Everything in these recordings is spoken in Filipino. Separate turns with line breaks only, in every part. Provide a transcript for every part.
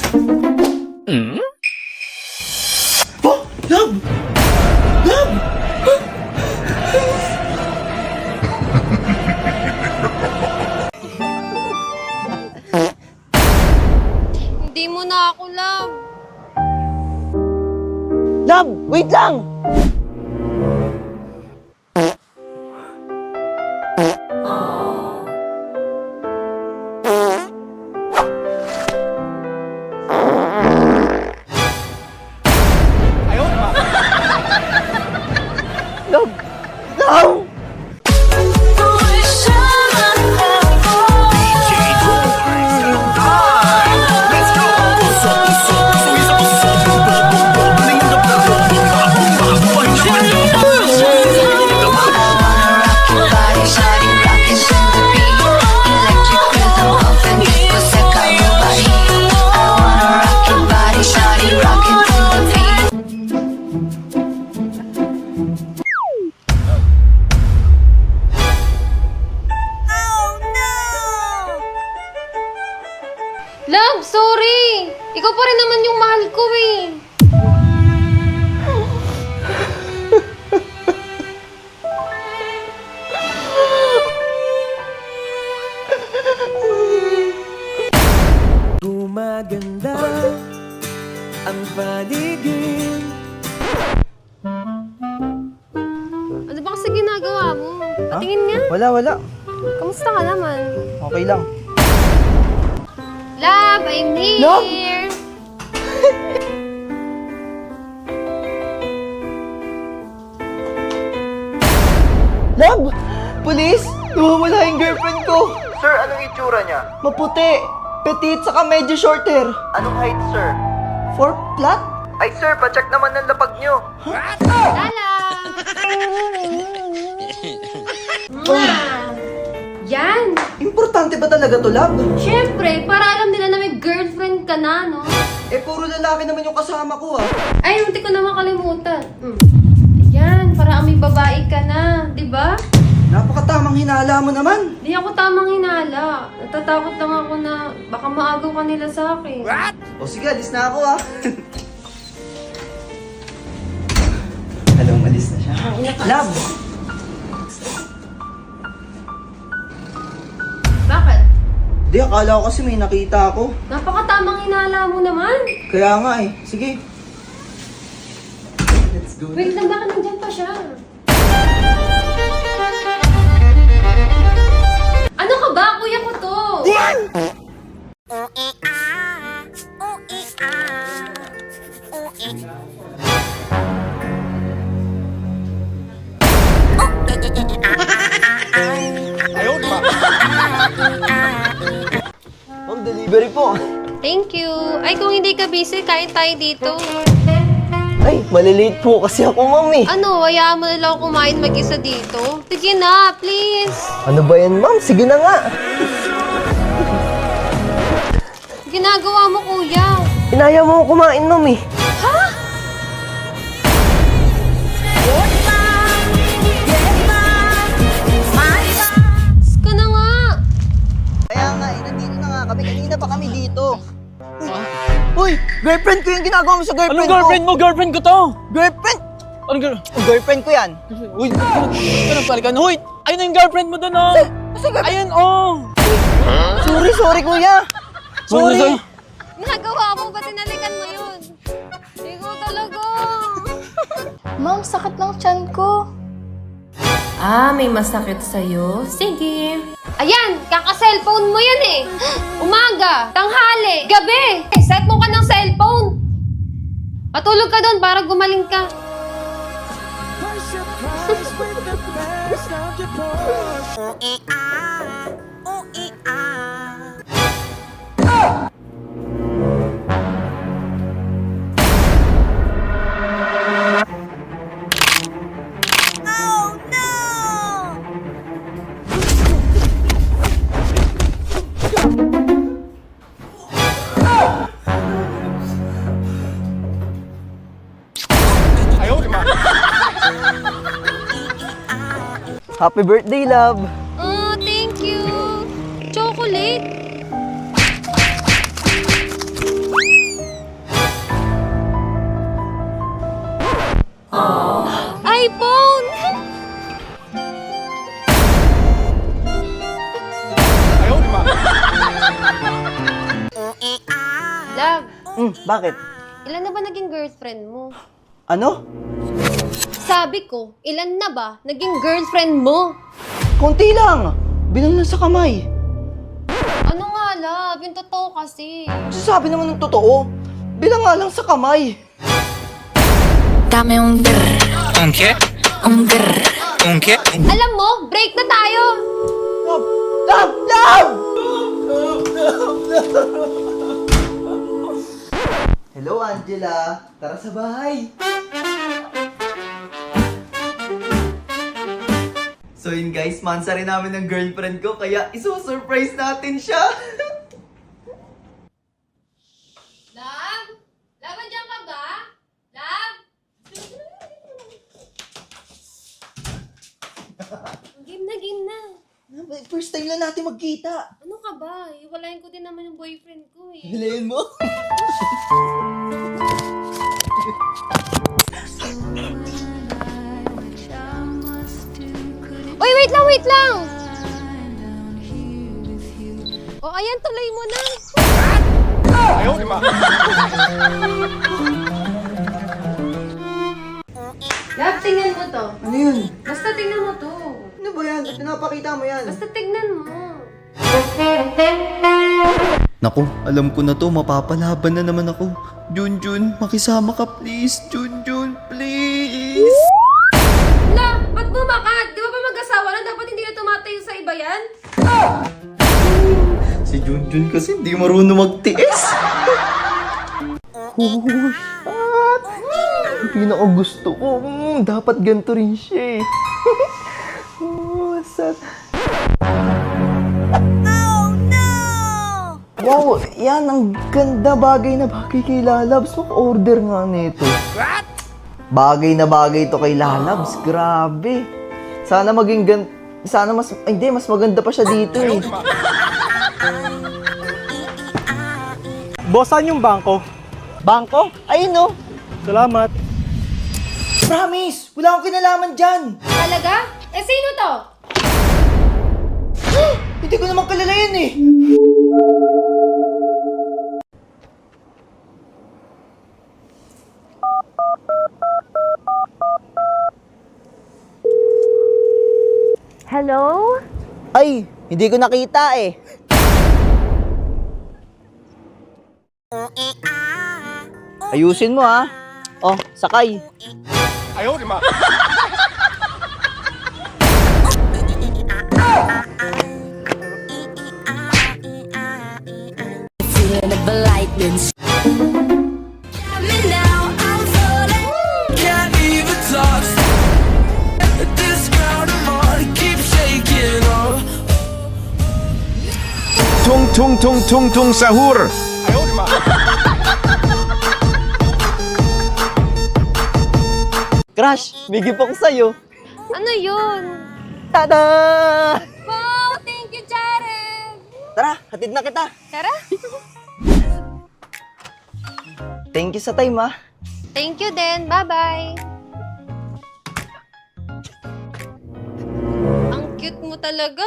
Oh, love! Love!
Hindi mo na ako love.
Love, wait lang! Love! Love!
Love, sorry! Ikaw pa rin naman yung mahal ko eh.
Gumaganda ang paligid.
Ano ba kasi ginagawa mo? Patingin nga.
Wala.
Kamusta ka naman?
Okay lang.
Love, I'm here!
Love? Love! Police! Nawawala yung girlfriend ko!
Sir, anong itsura niya?
Maputi! Petite saka medyo short hair!
Anong height, sir?
4 flat?
Ay, sir, pacheck naman ng lapag niyo.
Lala! Yan!
Importante ba talaga to, Love?
Siyempre, para alam nila na may girlfriend ka na, no?
Eh, puro lalaki naman yung kasama ko, ah.
Ay, munti ko naman kalimutan. Yan, para may babae ka na, di ba?
Napakatamang hinala mo naman.
Di ako tamang hinala. Natatakot lang ako na baka maagaw ka nila sa akin.
O sige, alis na ako, ah. Alam, alis na siya. Love!
Bakit?
Di, akala ko kasi may nakita ako.
Napakatamang hinala mo naman.
Kaya nga eh. Sige. Let's go.
Wait lang, bakit nandyan pa siya? Ano ka ba? Kuya ko to!
Ma'am, delivery po.
Thank you. Ay, kung hindi ka busy, kain tayo dito.
Ay, malilate po kasi ako, ma'am eh.
Ano, hayaan mo na lang ako kumain mag-isa dito? Sige na, please.
Ano ba yan, ma'am? Sige na nga.
Ginagawa mo, kuya.
Inaya mo ako kumain, ma'am eh.
Ha? Ka na nga.
Kaya nga, nandito na nga kami. Kanina pa kami dito. Uy, girlfriend ko yung ginagawa mo sa girlfriend
Anong girlfriend mo? Girlfriend ko to!
Girlfriend?
Anong girl?
Girlfriend ko yan.
Uy, ganun palikan. Uy, ayun na yung girlfriend mo doon, oh!
Kasi girlfriend.
Ayun, oh!
Sorry, kuya. Sorry.
Nagawa mo, ba't tinalikan mo yun? Ikaw talaga.
Ma'am, sakit ng tiyan ko.
Ah, may masakit sa'yo? Sige. Ayan, kaka-cellphone mo yan eh. Umaga, tanghali, gabi. Set mo ka ng cellphone. Patulog ka doon para gumaling ka.
Happy birthday, love.
Oh, thank you. Chocolate. Love,
Bakit?
ilan na ba naging girlfriend mo?
Ano?
Sabi ko, ilan na ba naging girlfriend mo?
Konti lang. Bilang lang sa kamay.
Ano nga, love? Yung totoo kasi.
Sabi naman ng totoo. Bilang nga lang sa kamay.
Dame un grr,
¿Un qué?
un grr.
¿Un qué?
Alam mo, break na tayo!
Love! Hello, Angela. Tara sa bahay. So yun guys, mansa rin namin ng girlfriend ko, kaya isusurprise natin siya.
Love? Love, andyan ka ba? Love? Game na.
First time lang natin magkita.
Ano ka ba? Iwalayin ko din naman yung boyfriend ko eh.
Hilayin mo.
Uy, wait lang! O, ayan, tuloy mo na. Love, tingnan mo to.
Ano yun?
Basta tingnan mo to.
Ano ba yan? Pinapakita mo yan.
Basta tingnan mo.
Naku, alam ko na to, mapapalaban na naman ako. Junjun, makisama ka please. Junjun, please.
La, ba't bumakat? Di ba ba mag-asawa na? Dapat hindi na tumatayo sa iba yan?
Si Junjun kasi hindi marunong magtiis. Oh, shit. Pinaka-gusto ko. Dapat ganito rin siya eh. Oh, sad. Wow, yan ang ganda, bagay na bagay kay Lalabs. Mag-order nga nito. Bagay na bagay to kay Lalabs. Grabe. Sana maging sana mas, ay, hindi, mas maganda pa siya dito eh.
Boss, saan yung bangko?
Bangko? Ayun no.
Salamat.
Promise, wala akong kinalaman dyan.
Talaga? Eh, sino to?
Hindi ko naman kilala yan eh.
Hello?
Ay, hindi ko nakita eh. Ayusin mo ha. Oh, sakay.
Feeling of lightning. Now I'm falling.
Can't even talk. This ground I'm on keeps shaking up.
Tung tung tung tung tung sahur.
Crush, may gift ako sa'yo.
Ano yun?
Tada!
Wow, thank you, Jared!
Tara, hatid na kita.
Tara.
Thank you sa time ha.
Thank you din. Bye-bye. Ang cute mo talaga.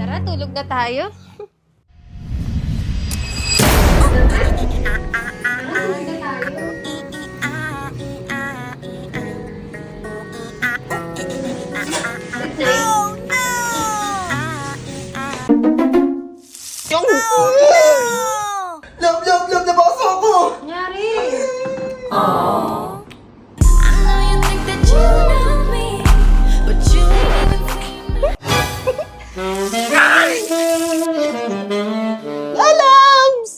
Tara, tulog na tayo.
Love, nabaso ako!
Nangyari?
I know you think that you know me, but you ain't even seen me.
Lalabs!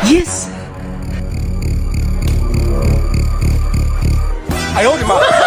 Yes!
哎呦我的妈！